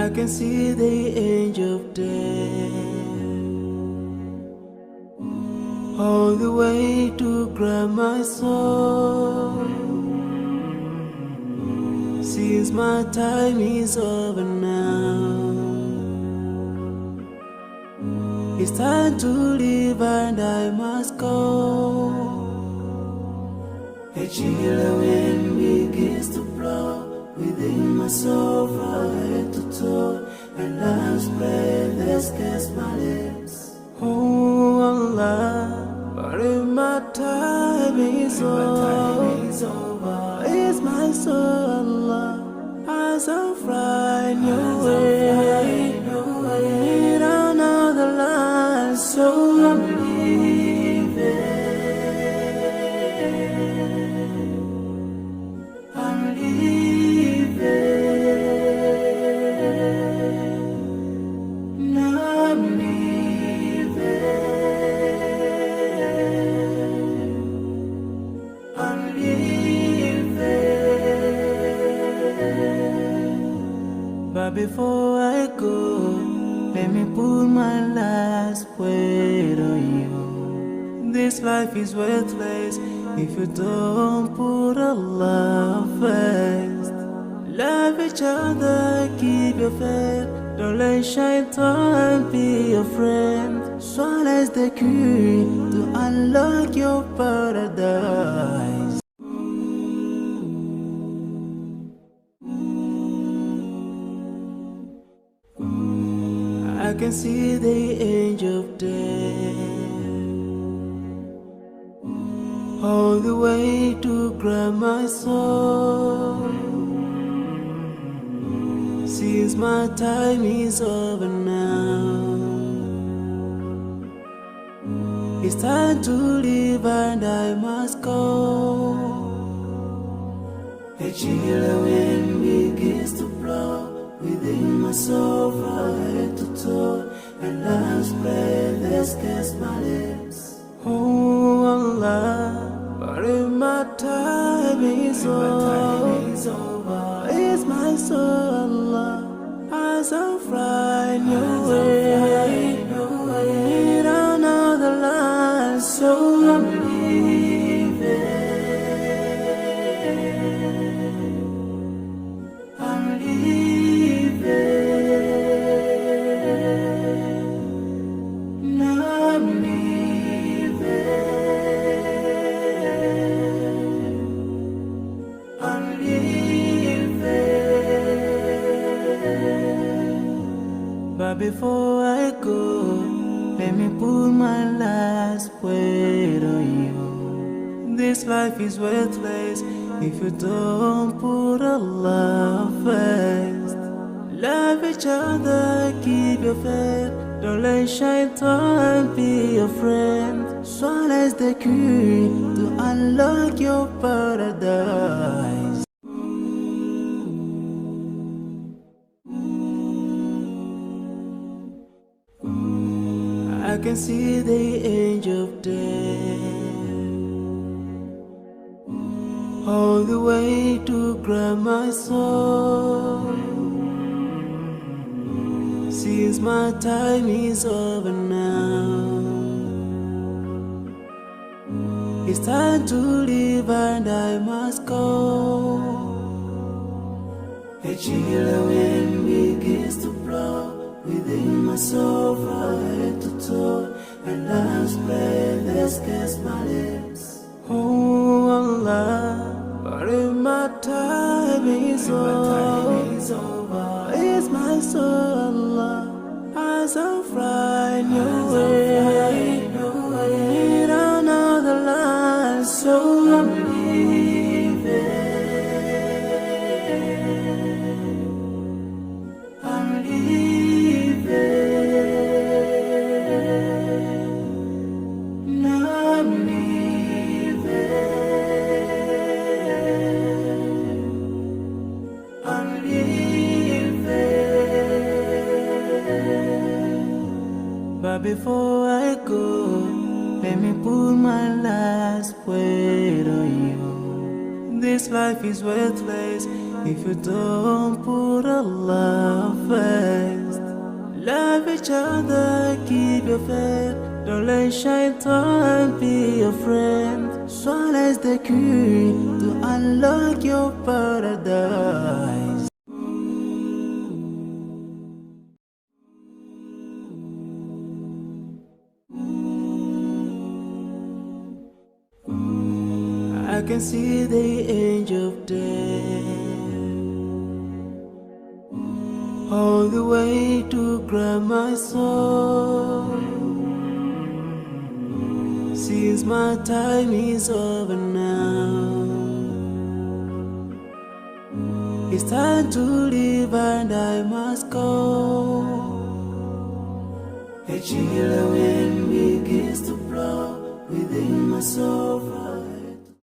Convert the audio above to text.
I can see the angel of death all the way to grab my soul. Since my time is over now, it's time to leave and I must go. A chilly wind begins to blow within my soul from head to toe, and love's breath escapes my lips. Oh Allah, but if my time is over, it's my soul, Allah, as I'm flying your way, down another line, so I'm leaving. But before I go, let me put my last word on you. This life is worthless if you don't put Allah first. Love each other, keep your faith. Don't let shaitan be your friend. Swallow the key to unlock your paradise. I can see the angel of death all the way to grab my soul. Since my time is over now, it's time to leave and I must go. A chilly wind begins to blow within my soul from head to toe, and love's breath escapes my lips. Oh Allah, but if my time is over, it's my soul, Allah, as I'm flying your way, down another line, so I'm leaving. But before I go, let me put my last word on you. This life is worthless if you don't put Allah first. Love each other, keep your faith. Don't let shaitan be your friend. Swallow the key to unlock your paradise. I can see the angel of death all the way to grab my soul. Since my time is over now, it's time to leave and I must go. A chilly wind begins to blow within my soul from head to toe, and love's breath escapes my lips. Oh Allah, but if my time is over, it's my soul, Allah, as I'm flying your way, down another line, so I'm leaving. But before I go, let me put my last word on you. This life is worthless if you don't put Allah first. Love each other, keep your faith. Don't let shaitan be your friend. Swallow is the key to unlock your paradise. I can see the angel of death all the way to grab my soul. Since my time is over now, it's time to leave and I must go. A chilly wind begins to blow within my soul.